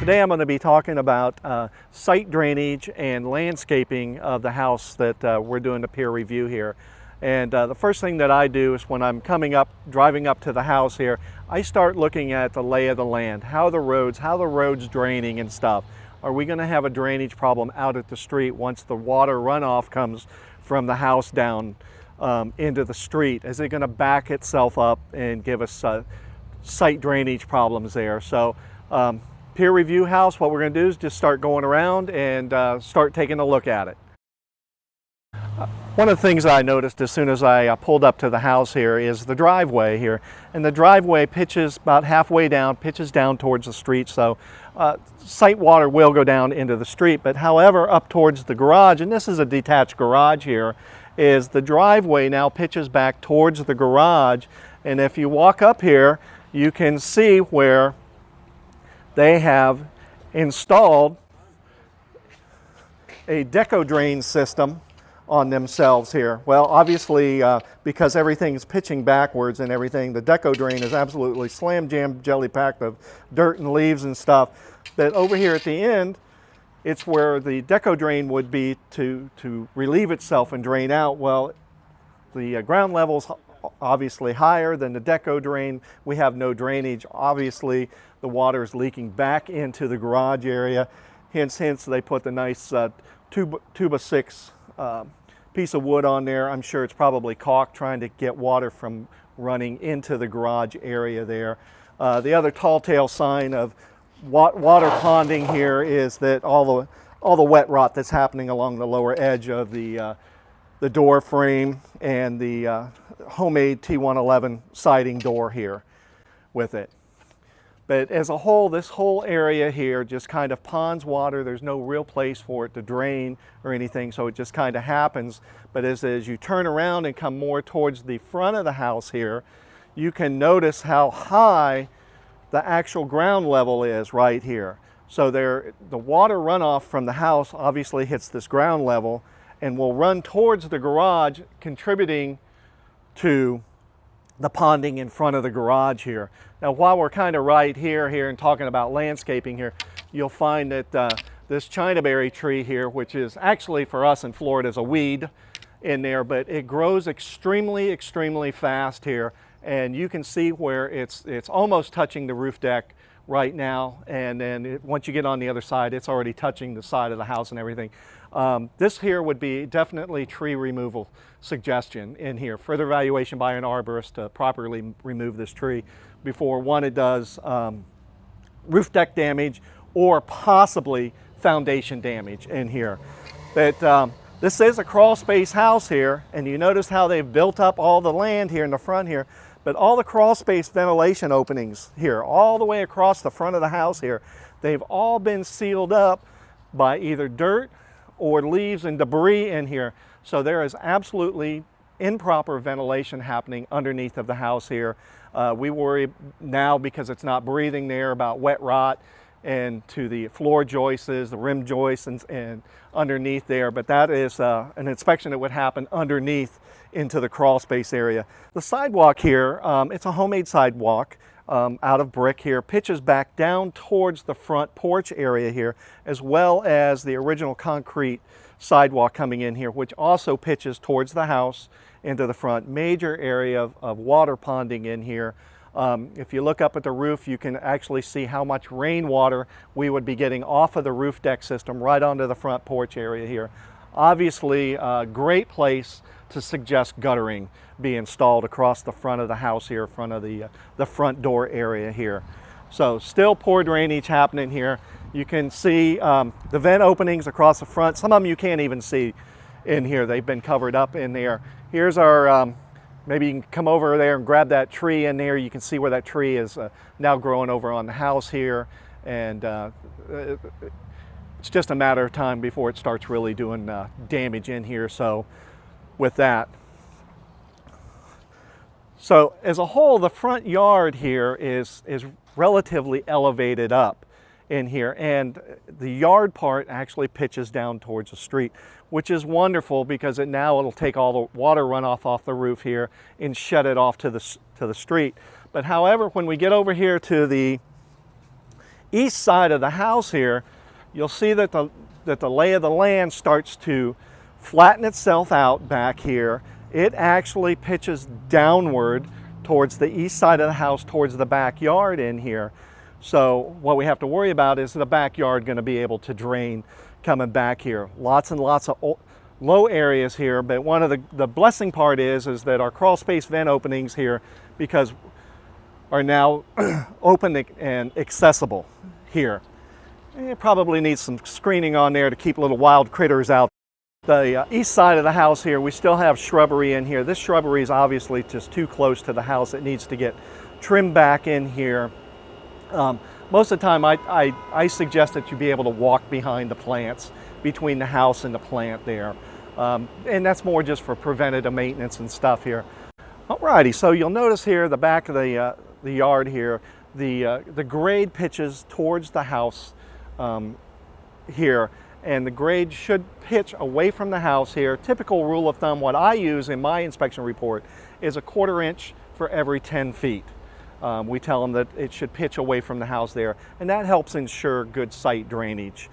Today I'm going to be talking about site drainage and landscaping of the house that we're doing a peer review here. And the first thing that I do is when I'm driving up to the house here, I start looking at the lay of the land, how the roads draining and stuff. Are we going to have a drainage problem out at the street once the water runoff comes from the house down into the street? Is it going to back itself up and give us site drainage problems there? So peer review house, what we're going to do is just start going around and start taking a look at it. One of the things I noticed as soon as I pulled up to the house here is the driveway here. And the driveway pitches about halfway down, pitches down towards the street, so site water will go down into the street. But however, up towards the garage, and this is a detached garage here, is the driveway now pitches back towards the garage. And if you walk up here, you can see where they have installed a deco drain system on themselves here. Well, obviously, because everything's pitching backwards and everything, the deco drain is absolutely slam jam jelly packed of dirt and leaves and stuff. But over here at the end, it's where the deco drain would be to relieve itself and drain out. Well, the ground level's obviously higher than the deco drain. We have no drainage. Obviously, the water is leaking back into the garage area. Hence they put the nice 2x6 piece of wood on there. I'm sure it's probably caulk, trying to get water from running into the garage area there. The other tall tale sign of water ponding here is that all the wet rot that's happening along the lower edge of the door frame and the homemade T111 siding door here with it. But as a whole, this whole area here just kind of ponds water. There's no real place for it to drain or anything, so it just kind of happens. But as you turn around and come more towards the front of the house here, you can notice how high the actual ground level is right here. So the water runoff from the house obviously hits this ground level and will run towards the garage, contributing to the ponding in front of the garage here. Now, while we're kind of right here and talking about landscaping here, you'll find that this Chinaberry tree here, which is actually for us in Florida is a weed in there, but it grows extremely fast here. And you can see where it's almost touching the roof deck right now, and then once you get on the other side, it's already touching the side of the house and everything. This here would be definitely tree removal suggestion in here. Further evaluation by an arborist to properly remove this tree before, one, it does roof deck damage or possibly foundation damage in here. But this is a crawl space house here, and you notice how they've built up all the land here in the front here. But all the crawl space ventilation openings here, all the way across the front of the house here, they've all been sealed up by either dirt or leaves and debris in here. So there is absolutely improper ventilation happening underneath of the house here. We worry now, because it's not breathing there, about wet rot and to the floor joists, the rim joists and underneath there. But that is an inspection that would happen underneath into the crawl space area. The sidewalk here, it's a homemade sidewalk out of brick here, pitches back down towards the front porch area here, as well as the original concrete sidewalk coming in here, which also pitches towards the house into the front. Major area of water ponding in here. If you look up at the roof, you can actually see how much rainwater we would be getting off of the roof deck system right onto the front porch area here. Obviously, a great place to suggest guttering be installed across the front of the house here, front of the front door area here. So still poor drainage happening here. You can see the vent openings across the front. Some of them you can't even see in here. They've been covered up in there. Here's our, maybe you can come over there and grab that tree in there. You can see where that tree is now growing over on the house here. And it's just a matter of time before it starts really doing damage in here. So with that. So as a whole, the front yard here is relatively elevated up in here, and the yard part actually pitches down towards the street, which is wonderful because it'll take all the water runoff off the roof here and shut it off to the street. But however, when we get over here to the east side of the house here, you'll see that the lay of the land starts to flatten itself out back here. It actually pitches downward towards the east side of the house, towards the backyard in here. So what we have to worry about is the backyard going to be able to drain coming back here. Lots and lots of low areas here, but one of the blessing part is that our crawl space vent openings here, because are now open and accessible here. It probably needs some screening on there to keep little wild critters out. The east side of the house here, we still have shrubbery in here. This shrubbery is obviously just too close to the house. It needs to get trimmed back in here. Most of the time I suggest that you be able to walk behind the plants, between the house and the plant there. And that's more just for preventative maintenance and stuff here. Alrighty, so you'll notice here the back of the yard here, the grade pitches towards the house here, and the grade should pitch away from the house here. Typical rule of thumb, what I use in my inspection report, is 1/4 inch for every 10 feet. We tell them that it should pitch away from the house there, and that helps ensure good site drainage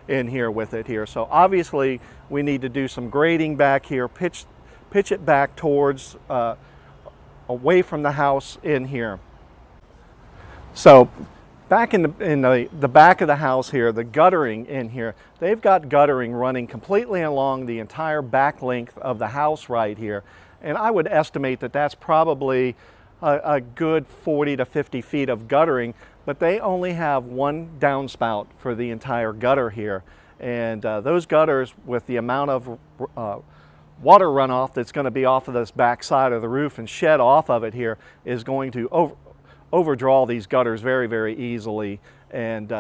in here with it here. So obviously we need to do some grading back here, pitch it back towards away from the house in here. So back in the back of the house here, the guttering in here, they've got guttering running completely along the entire back length of the house right here, and I would estimate that that's probably a good 40 to 50 feet of guttering, but they only have one downspout for the entire gutter here. And those gutters, with the amount of water runoff that's going to be off of this back side of the roof and shed off of it here, is going to overdraw these gutters very, very easily. And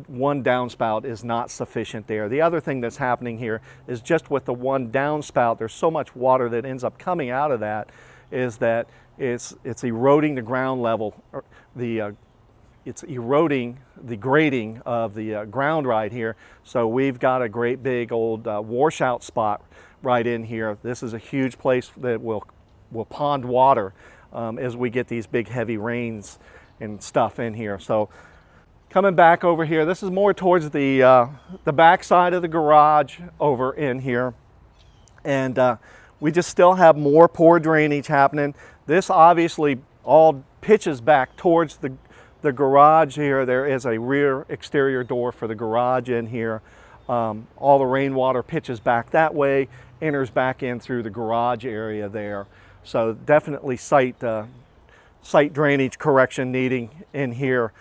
one downspout is not sufficient there. The other thing that's happening here is just with the one downspout, there's so much water that ends up coming out of that, is that it's eroding the ground level, it's eroding the grading of the ground right here. So we've got a great big old washout spot right in here. This is a huge place that will pond water as we get these big heavy rains and stuff in here. So coming back over here, this is more towards the back side of the garage over in here. And we just still have more poor drainage happening. This obviously all pitches back towards the garage here. There is a rear exterior door for the garage in here. All the rainwater pitches back that way, enters back in through the garage area there. So definitely site drainage correction needing in here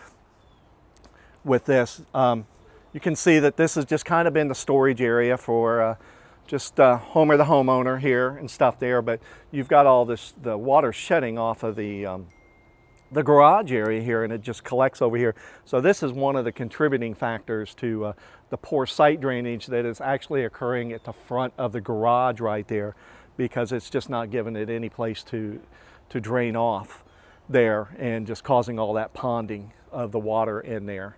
with this. You can see that this has just kind of been the storage area for just Homer the homeowner here and stuff there, but you've got all the water shedding off of the garage area here, and it just collects over here. So this is one of the contributing factors to the poor site drainage that is actually occurring at the front of the garage right there, because it's just not giving it any place to drain off there, and just causing all that ponding of the water in there.